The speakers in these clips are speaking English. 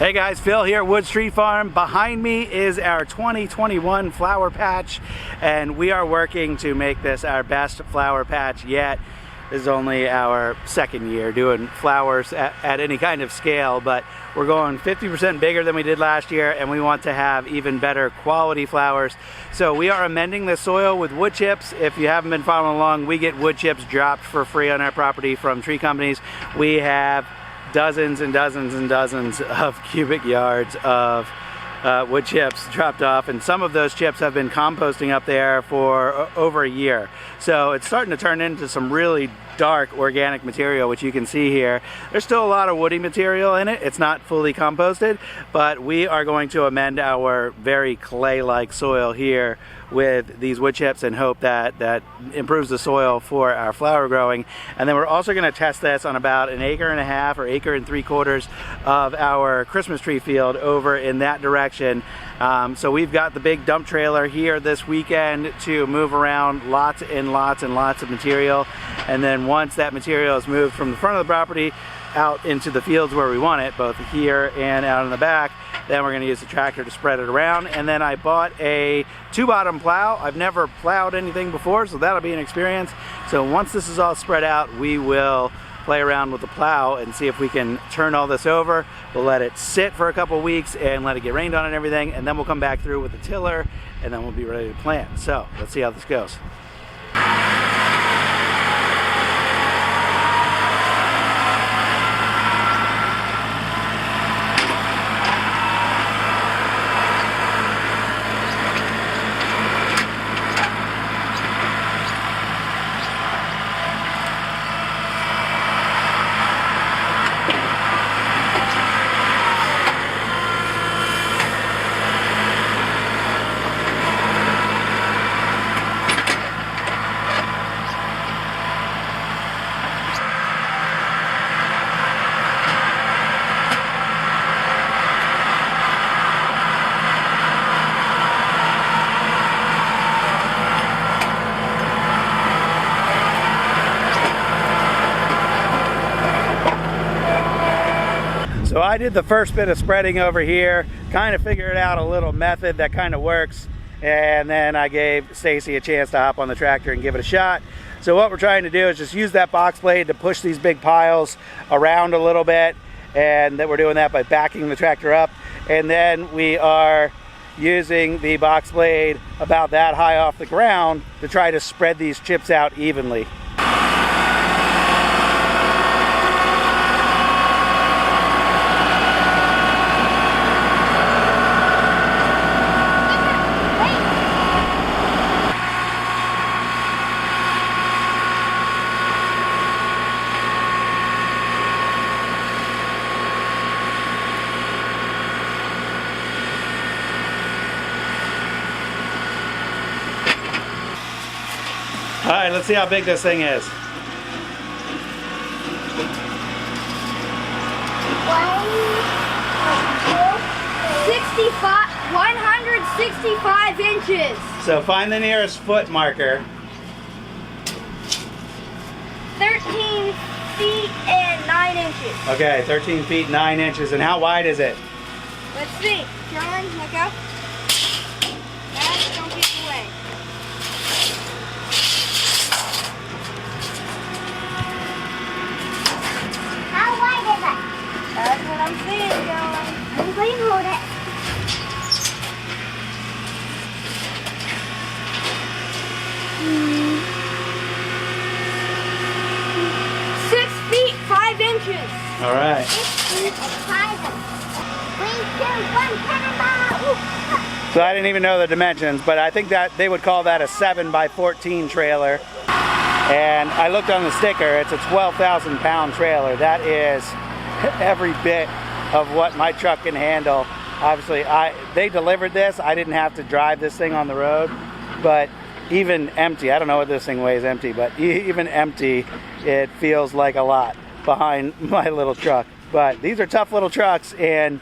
Hey guys, Phil here at Wood Street Farm. Behind me is our 2021 flower patch, and we are working to make this our best flower patch yet. This is only our second year doing flowers at any kind of scale, but we're going 50% bigger than we did last year, and we want to have even better quality flowers. So we are amending the soil with wood chips. If you haven't been following along, we get wood chips dropped for free on our property from tree companies. We have dozens and dozens and dozens of cubic yards of wood chips dropped off, and some of those chips have been composting up there for over a year. So it's starting to turn into some really dark organic material, which you can see here. There's still a lot of woody material in it. It's not fully composted, but we are going to amend our very clay-like soil here with these wood chips and hope that that improves the soil for our flower growing. And then we're also going to test this on about 1.5 acres or 1.75 acres of our Christmas tree field over in that direction. So we've got the big dump trailer here this weekend to move around lots and lots and lots of material, and then once that material is moved from the front of the property out into the fields where we want it, both here and out in the back, then we're going to use the tractor to spread it around. And then I bought a 2-bottom plow. I've never plowed anything before, so that'll be an experience. So once this is all spread out, we will play around with the plow and see if we can turn all this over. We'll let it sit for a couple weeks and let it get rained on and everything, and then we'll come back through with the tiller, and then we'll be ready to plant. So let's see how this goes. So I did the first bit of spreading over here, kind of figured out a little method that kind of works, and then I gave Stacy a chance to hop on the tractor and give it a shot. So what we're trying to do is just use that box blade to push these big piles around a little bit, and then we're doing that by backing the tractor up, and then we are using the box blade about that high off the ground to try to spread these chips out evenly. All right, let's see how big this thing is. 165 inches. So find the nearest foot marker. 13 feet and 9 inches. Okay, 13 feet 9 inches. And how wide is it? Let's see. John, look up. Don't get away. How wide is it? That's what I'm saying, John. I'm going to hold it. All right. So I didn't even know the dimensions, but I think that they would call that a 7x14 trailer. And I looked on the sticker, it's a 12,000 pound trailer. That is every bit of what my truck can handle. Obviously, they delivered this. I didn't have to drive this thing on the road, but even empty, I don't know what this thing weighs empty, but even empty, it feels like a lot behind my little truck. But these are tough little trucks, and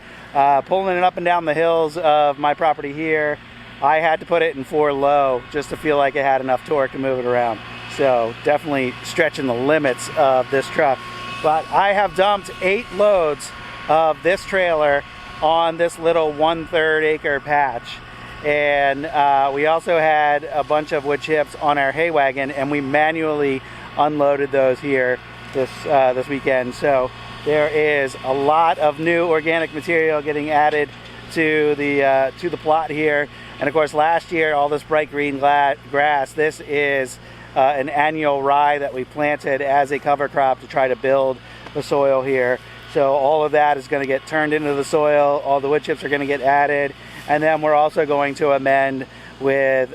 pulling it up and down the hills of my property here, I had to put it in 4 low just to feel like it had enough torque to move it around. So definitely stretching the limits of this truck. But I have dumped 8 loads of this trailer on this little 1/3 acre patch. And we also had a bunch of wood chips on our hay wagon, and we manually unloaded those here this weekend. So there is a lot of new organic material getting added to the plot here. And of course, last year, all this bright green grass, this is an annual rye that we planted as a cover crop to try to build the soil here. So all of that is going to get turned into the soil. All the wood chips are going to get added. And then we're also going to amend with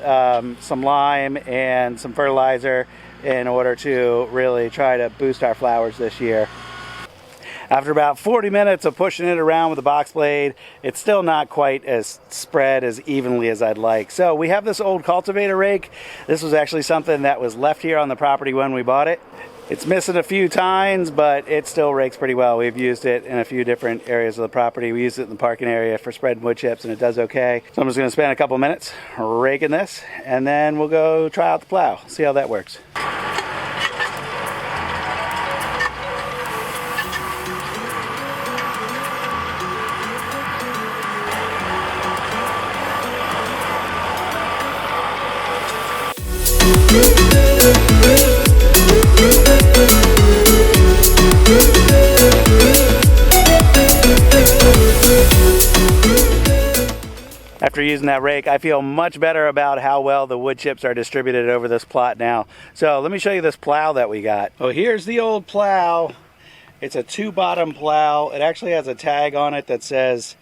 some lime and some fertilizer in order to really try to boost our flowers this year. After about 40 minutes of pushing it around with the box blade, it's still not quite as spread as evenly as I'd like. So we have this old cultivator rake. This was actually something that was left here on the property when we bought it. It's missing a few tines, but it still rakes pretty well. We've used it in a few different areas of the property. We used it in the parking area for spreading wood chips, and it does okay. So I'm just going to spend a couple minutes raking this, and then we'll go try out the plow, see how that works. After using that rake, I feel much better about how well the wood chips are distributed over this plot now. So let me show you this plow that we got. Oh, here's the old plow. It's a 2-bottom plow. It actually has a tag on it that says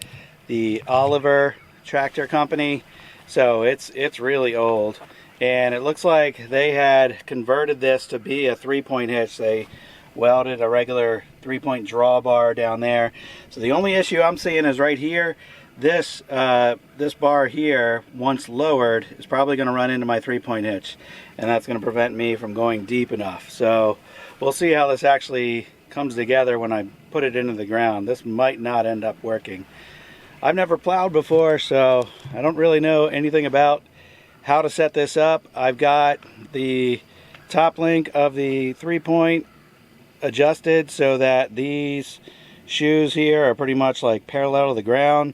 the Oliver Tractor Company. So it's really old. And it looks like they had converted this to be a 3-point hitch. They welded a regular 3-point drawbar down there. So the only issue I'm seeing is right here. This bar here, once lowered, is probably going to run into my 3-point hitch, and that's going to prevent me from going deep enough. So we'll see how this actually comes together when I put it into the ground. This might not end up working. I've never plowed before, so I don't really know anything about how to set this up. I've got the top link of the 3-point adjusted so that these shoes here are pretty much like parallel to the ground,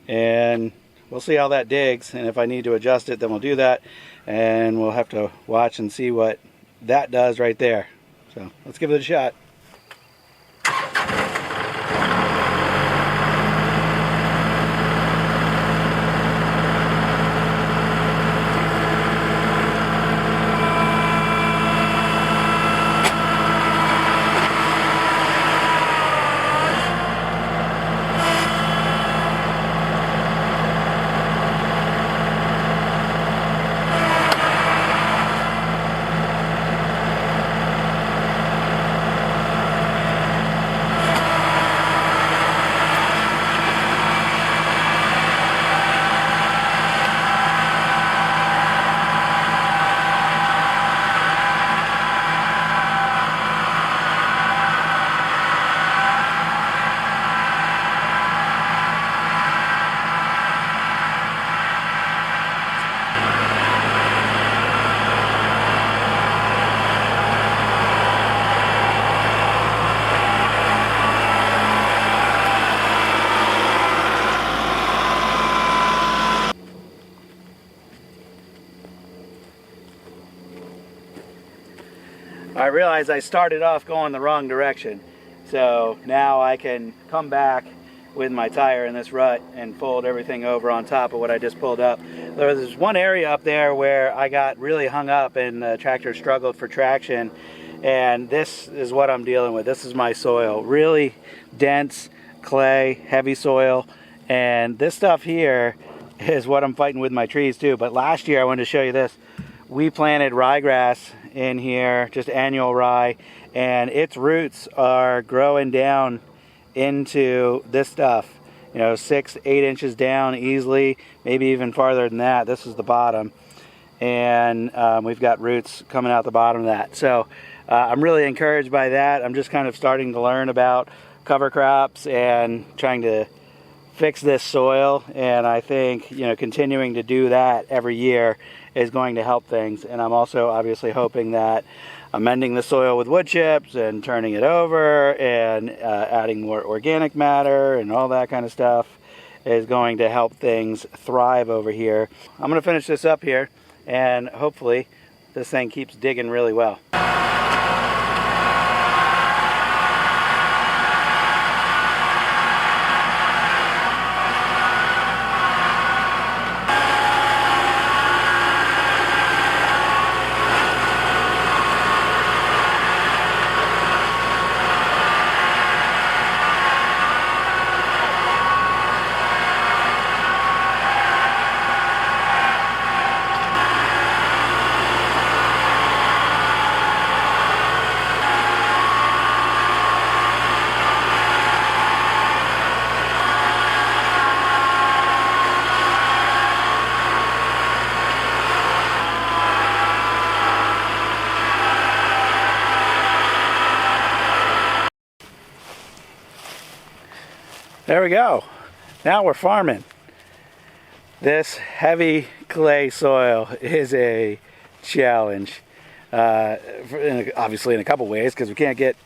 and we'll see how that digs, and if I need to adjust it, then we'll do that, and we'll have to watch and see what that does right there. So let's give it a shot. I realized I started off going the wrong direction, so now I can come back with my tire in this rut and fold everything over on top of what I just pulled up. There was one area up there where I got really hung up and the tractor struggled for traction, and this is what I'm dealing with. This is my soil, really dense clay, heavy soil, and this stuff here is what I'm fighting with my trees too. But last year, I wanted to show you this. We planted ryegrass in here, just annual rye, and its roots are growing down into this stuff, you know, 6-8 inches down easily, maybe even farther than that. This is the bottom, and we've got roots coming out the bottom of that. So I'm really encouraged by that. I'm just kind of starting to learn about cover crops and trying to fix this soil, and I think, you know, continuing to do that every year is going to help things. And I'm also obviously hoping that amending the soil with wood chips and turning it over and adding more organic matter and all that kind of stuff is going to help things thrive over here. I'm going to finish this up here, and hopefully this thing keeps digging really well. There we go. Now we're farming. This heavy clay soil is a challenge. Obviously in a couple ways, because we can't get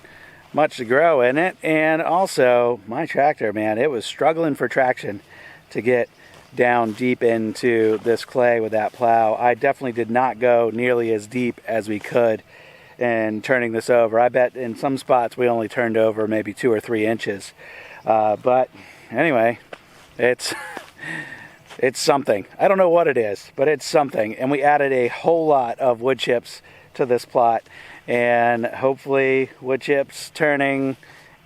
much to grow in it. And also, my tractor, man, it was struggling for traction to get down deep into this clay with that plow. I definitely did not go nearly as deep as we could in turning this over. I bet in some spots we only turned over maybe 2 or 3 inches. But anyway, it's something. I don't know what it is, but it's something. And we added a whole lot of wood chips to this plot, and hopefully wood chips turning,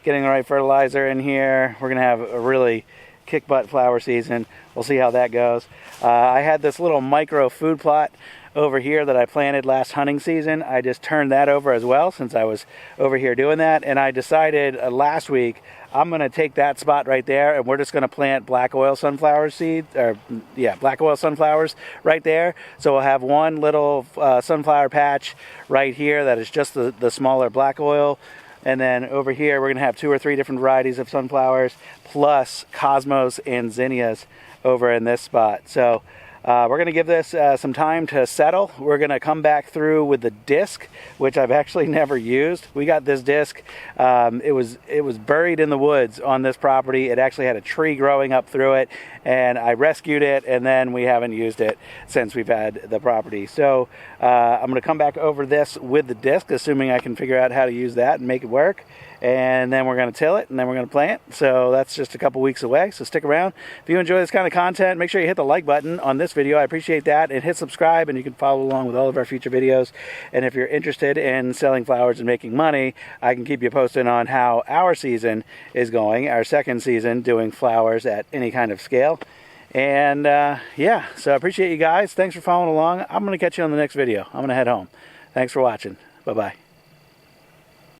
getting the right fertilizer in here, we're gonna have a really kick butt flower season. We'll see how that goes. I had this little micro food plot over here that I planted last hunting season. I just turned that over as well, since I was over here doing that, and I decided last week I'm going to take that spot right there, and we're just going to plant black oil sunflower seeds, or yeah, black oil sunflowers right there. So we'll have one little sunflower patch right here that is just the smaller black oil, and then over here we're going to have 2 or 3 different varieties of sunflowers, plus cosmos and zinnias over in this spot. So we're going to give this some time to settle. We're going to come back through with the disc, which I've actually never used. We got this disc. It was buried in the woods on this property. It actually had a tree growing up through it, and I rescued it, and then we haven't used it since we've had the property. So I'm going to come back over this with the disc, assuming I can figure out how to use that and make it work. And then we're going to till it, and then we're going to plant. So that's just a couple weeks away, so stick around. If you enjoy this kind of content, make sure you hit the like button on this video. I appreciate that. And hit subscribe, and you can follow along with all of our future videos. And if you're interested in selling flowers and making money, I can keep you posted on how our season is going, our second season doing flowers at any kind of scale. And yeah, so I appreciate you guys. Thanks for following along. I'm going to catch you on the next video. I'm going to head home. Thanks for watching. Bye-bye.